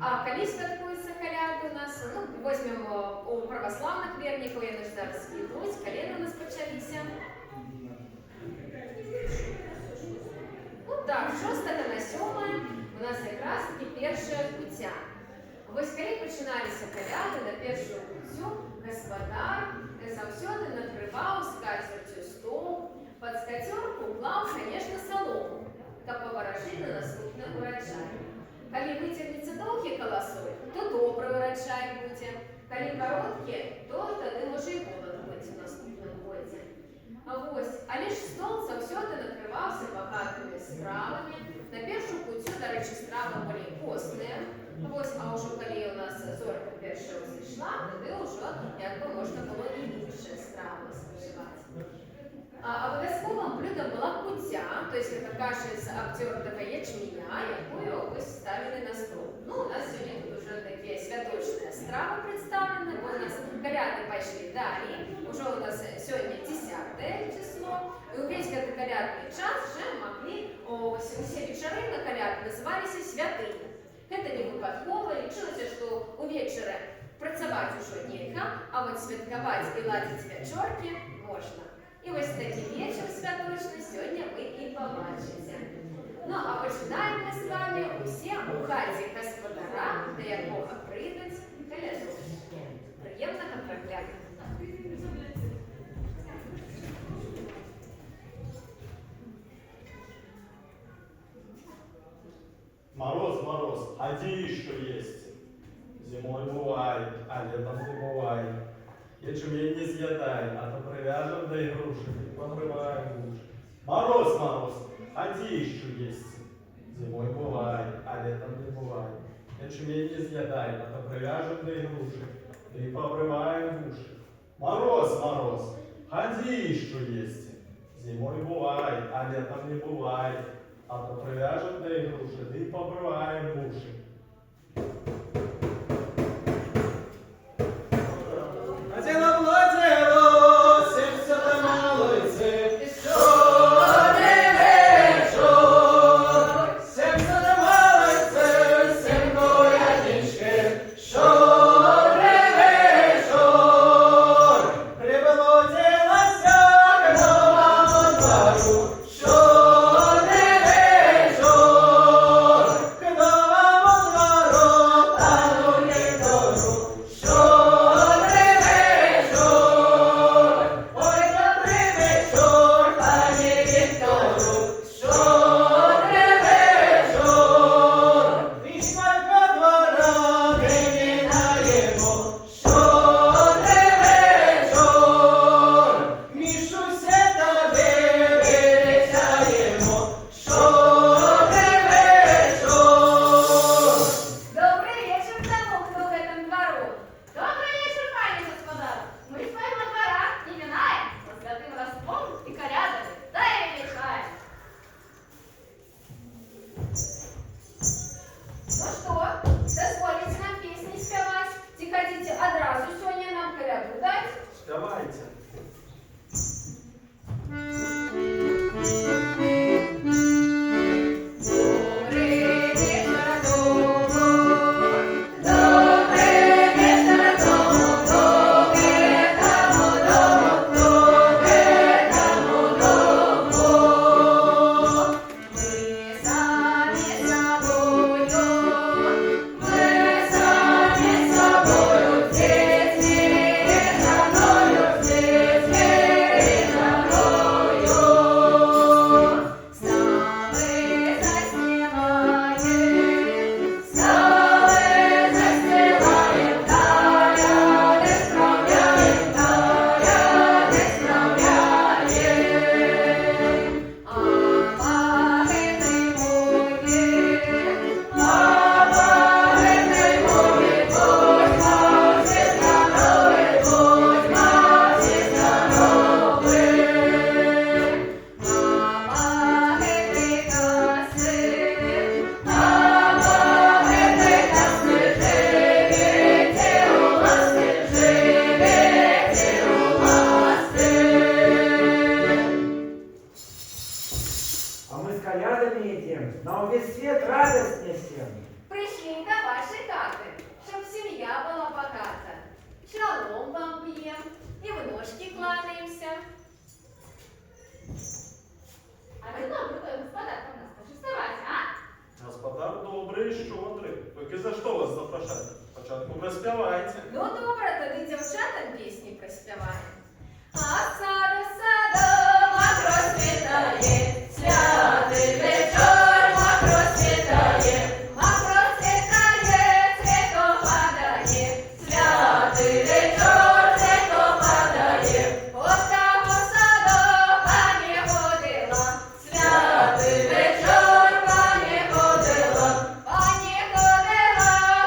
А коли святкуються коляди у нас, ну, візьмемо у православних вірників, я не зараз ідуть, коляди у нас почалися. Ну так, 6 на 7 у нас якраз таки перша пуття. Ось коли починалися коляди на першу путтю, господар завсёды накривав скатертю стол, під скатерку клав, звісно, солому, та поворожити на наступний урожай. Коли витягнеться довгий колосок, то добрий урожай буде. Коли короткий, то тоді може і голод бути в наступному році. Але ж стол завсёды накривався багатими стравами. На першу путтю, до речі, страви були постні. А вже коли у нас зорка перша зійшла, тоді вже якби можна було і більше страви споживати. Обов'язковим блюдом була куття, тобто це каша з обтертого ячменя, яку ось ставили на стол. Ну, у нас сьогодні тут вже такі святочні страви представлені, бо у нас коляди пішли далі. Уже у нас сьогодні 10 число. І увесь этот колядний час вже могли, усі вечори на коляд називалися святими. Это не випадково, лічилося, що увечері працювати вже нельзя, а от святкувати і ладити вечорки можна. І ось такий вечір святочний сьогодні ви і побачите. Ну, а починаємо ми з вами усі у хаті господара, до якого прийдуть колядочки. Приємного прогляду! Мороз, мороз, ходи еще есть. Зимой бывает, а летом не бывает. Ячмень не съедай, а то привяжем до игрушек и помрываем уши. Мороз, мороз, ходи еще есть. Зимой бывает, а летом не бывает. Ячмень не съедай, а то привяжем до игрушек и помрываем уши. Мороз, мороз, ходи еще есть. Зимой бывает, а летом не бывает. А то привяжем до игрушек и побрываем уши. Що спочатку проспівайте. Ну добре, тоді дівчатам пісні проспіваємо. А саду, саду, мак розцвітає, святий вечір, мак розцвітає, цвіто падає, святий вечір, цвіто падає. От того саду пані ходила, святий вечір, пані ходила,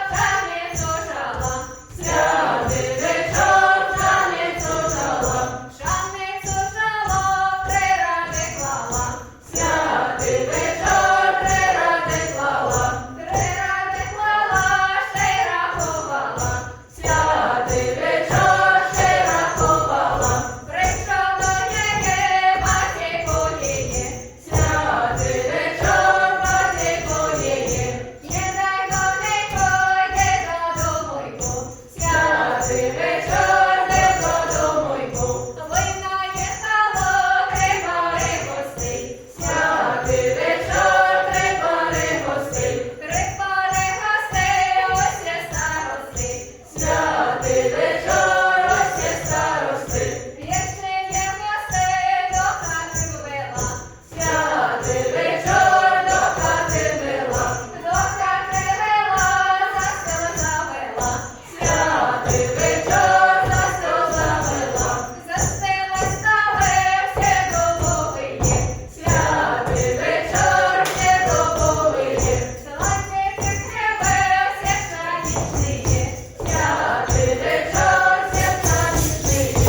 пшеницю жала, святий вечір, пшеницю жала. Пшеницю жало, 3 рази клала, святий вечір, 3 рази клала, 3 рази клала, ще й рахувала, святий вечір, ще й рахувала. Прийшов до неї батько її, святий вечір, батько її. Єдай донечко, йди додому, святий вечір, йди додому. Вина їхало, 3 пари гостей, святий вечір, 3 пари гостей. 3 пари гостей, ось є старости, святий вечір, ось є старости. Перший є гостей до хати ввела, святий вечір, до хати ввела, до хати ввела, за стіл завела, святий вечір, за стіл завела. За стіл ставив, все домовиє, святий вечір, все домовиє. Золоті хліби, все пшеничні, святий вечір, все пшеничні.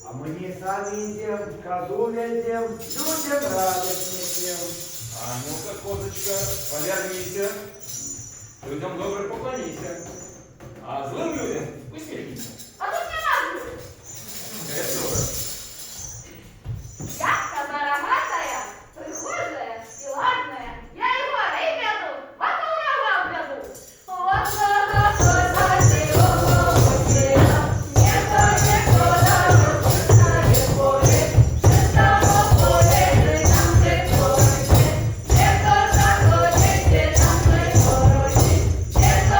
А мы не сами идем, козу ведем, людям радость несем. А ну-ка, козочка, повернися. Людям добре поклоніться. А злим людям усміхніться. А тут не надо. Це добре. Я рогатая, прихожая и ладная, я его ребяту, потом рога убеду. Вот что сказать его хотела, никто даже не знает поле, шестого поле, там где короче, никто захочет, там где короче, никто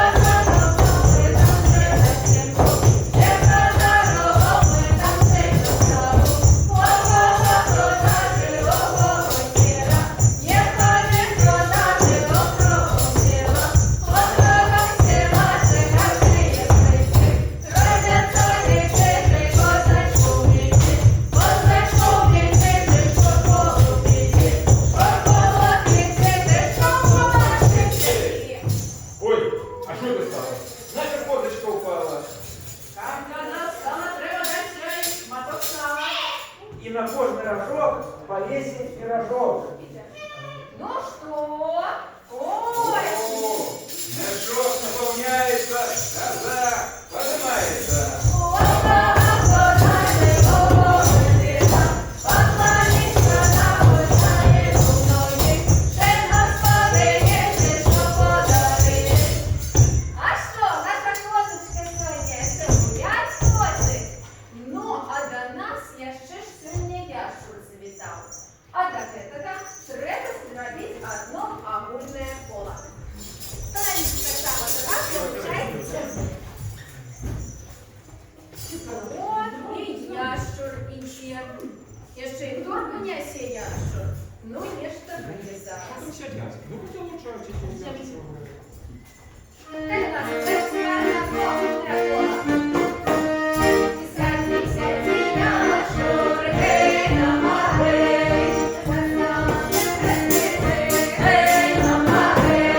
захочет, там где зачем, никто захочет, там где часову. Ой, а що це стало? Наша козочка упала. И на кожный рожок повесить пирожок. Ну что? Ой! О, мешок наповняється, коза поднимається. А что, наша козочка сьогодні це гулять хоче? Ну, а до нас ще ж сьогодні ящур завітав. А таке треба зробити одно огульне коло. Становіться так само до нас, виходить. От і ящур іще. Ще й торкнеться ящур. Ну, нечто буде А зараз. там сядять. Ну, хотя лучше вчитель. Це у нас перша огульне коло. Сядь, сядь, ящур, гей, намагай. Гей, намагай.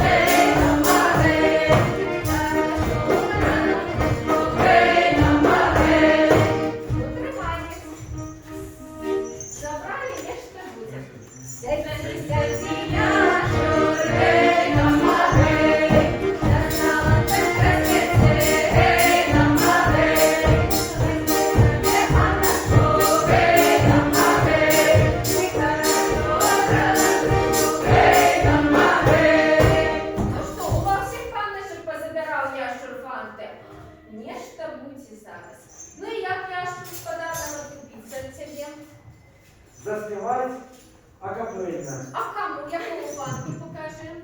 Гей, намагай. Гей, намагай. Утримаєш. Забрали, нечто буде. Сядь, сядь, ящур, гей, намагай. Гей, намагай. Ну що, у вас всіх панночок позабирав ящур фанти? Нечто буде зараз. Ну і як ящур з подарком купиться тебе? Заспевать акапельно. А кому? Якому фанки покажемо?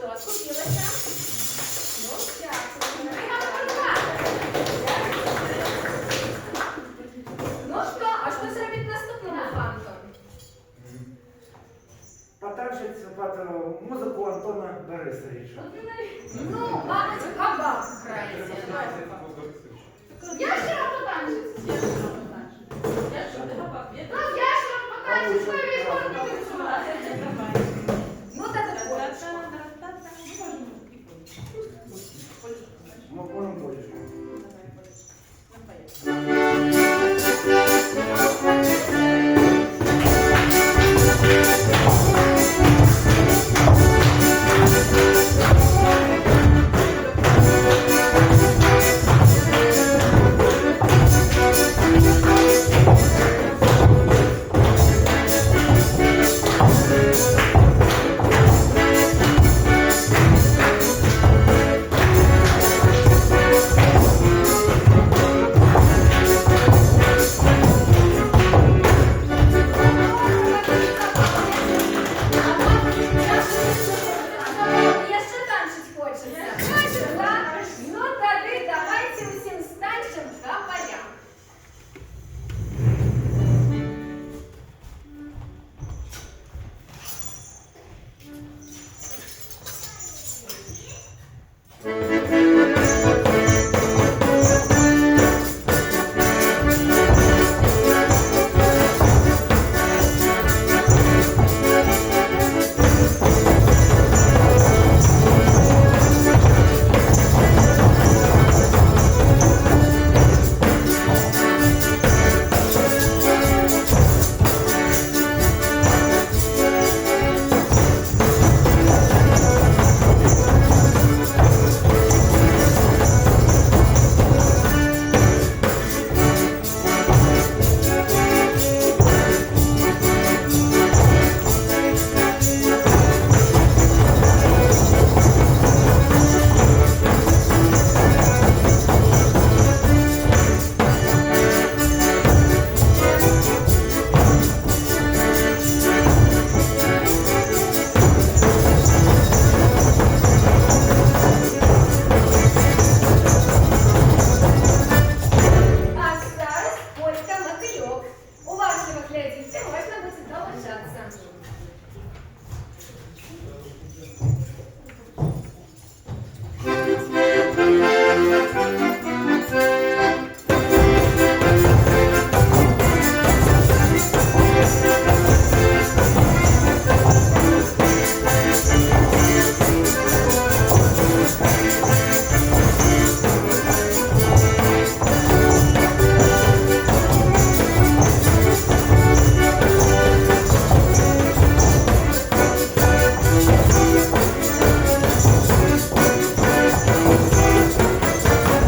что, откупилася? Ну, дякую. Ну що, а що зробить наступному фанту? Потанчить под музыку Антона Борисовича. Ну, мабуть, кабак грається. Я ще вам потанчить. Я що, не гапак? Ну, я ж вам покажу, що я візьму. Ну, так от. Можем больше. Jeszcze tańczyć хочеться. Так? Ну, тоді давайте усім станчим хапарям. А зараз полька мотильок. Уважливо глядіть, можна буде долучатися.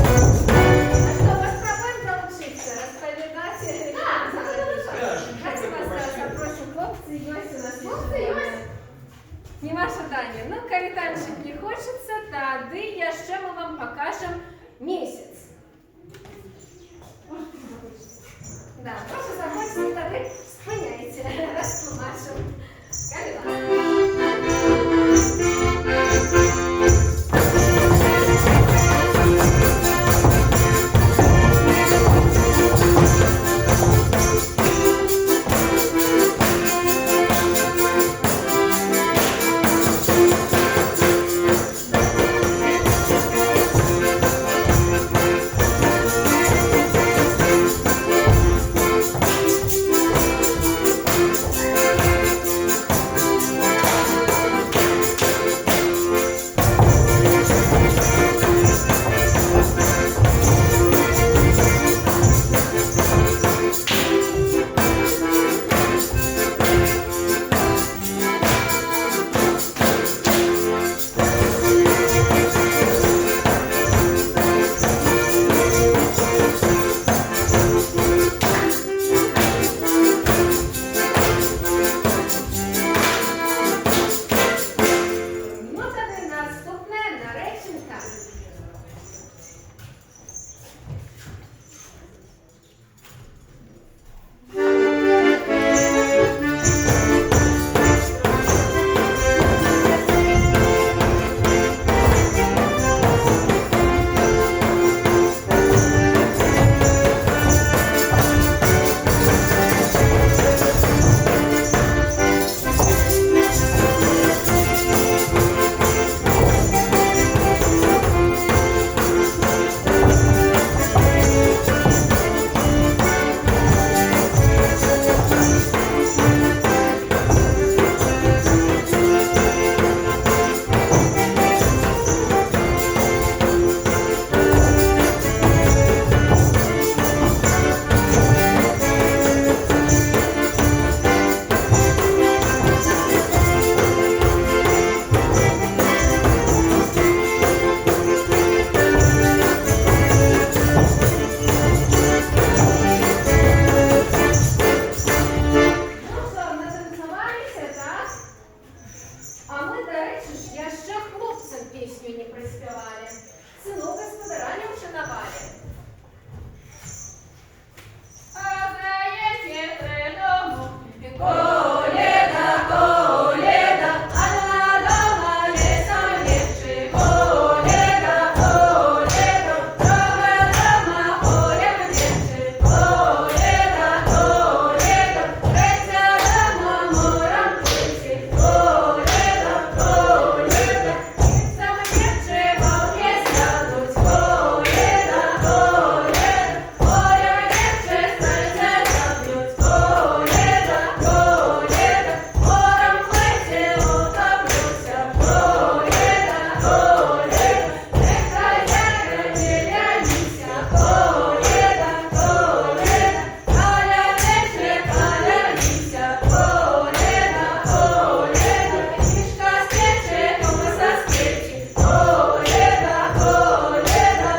Что, попробуем долучиться, розповідати? Давайте вас запросим, хлопці, Йось у нас є. Хлопці, Йось? Не ваше Таня. Ну, коли танчик не хочеться, тоді ще ми вам покажемо місяць. Да, прошу заходьте, тоді спиняйте, розтлумачимо. Коли приспівали, сину господаря вшанували. А здається, придому. Коледа, коледа, одна дома не сонячи. Коледа, коледа, друга дома полем дівчи. Коледа, коледа, третя дома морем птиці. Коледа, коледа, сам дівчи вовки сядуть. Коледа, коледа, полем дівчи серця заб'ють. Коледа, коледа, морем плечі утоплюся. Коледа, коледа, нехай не ляніся. Коледа, коледа, каляниче, каляніся. Коледа, коледа, кішка скече, комуса скече. Коледа, коледа.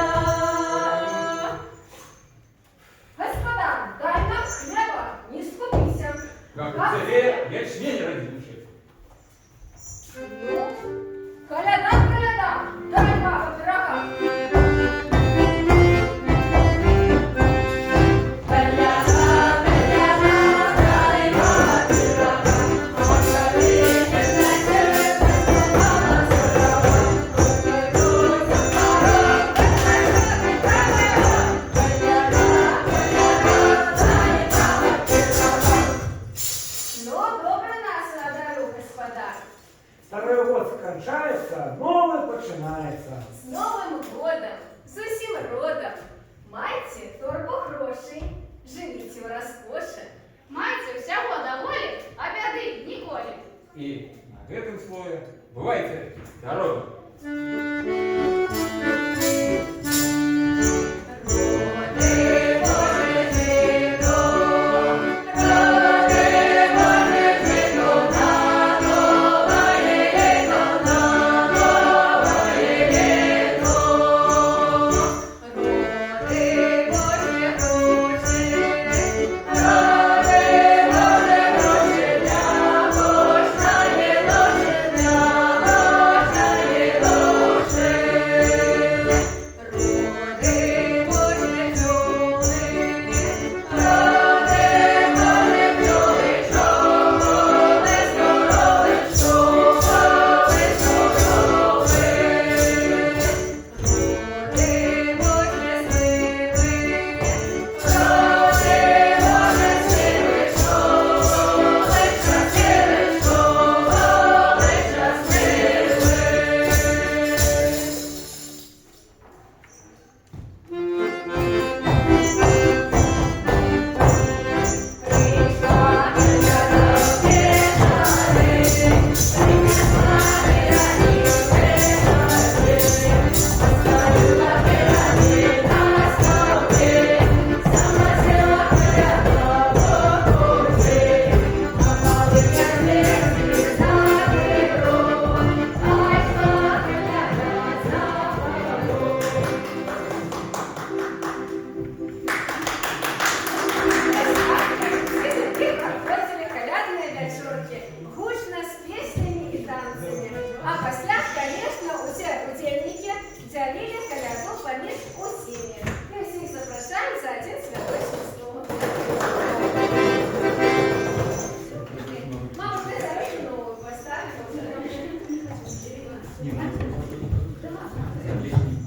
Господа, дай нам хлеба, не скупися. Как в селе ячмень родивший. Ну, коляда, коляда, дай баба пирога. Коляда, коляда, дай баба пирога. Отшари, знаете, мама сурова. Ой, порог, коляда, коляда, дай баба пирога. Ну, добре нас надару, господа. Старий год скончається, новий починається. З Новим годом, з усім родом. Майте торбу грошей, живіть у розкоші. Майте всього доволі, а бяди ніколи. И на этом слове бывайте здоровы. Роди, Боже, жито, роди, Боже, жито, на нове літо, на нове літо. Роди, Боже, гроші, роди, Боже, гроші, для кожної душі, для кожної душі. Роди, Боже, чули, роди, Боже, чули, що були здорові, що були здорові. Роди, Боже, сили, роди, Боже, сили, що були щасливі, що були щасливі. Прийшла коляда, пішли, принесла пироги, поставила пироги на столі, сама сіла коляда по путі, попалися звізди за віру, а йшла коляда за порогу. Все проходили колядные вечерки, гучно с песнями и танцами. А после, конечно, усе удельники делили коляду поміж усіми. И всіх запрошаємо за один святочний стол. Мама, ти за руку нову поставила.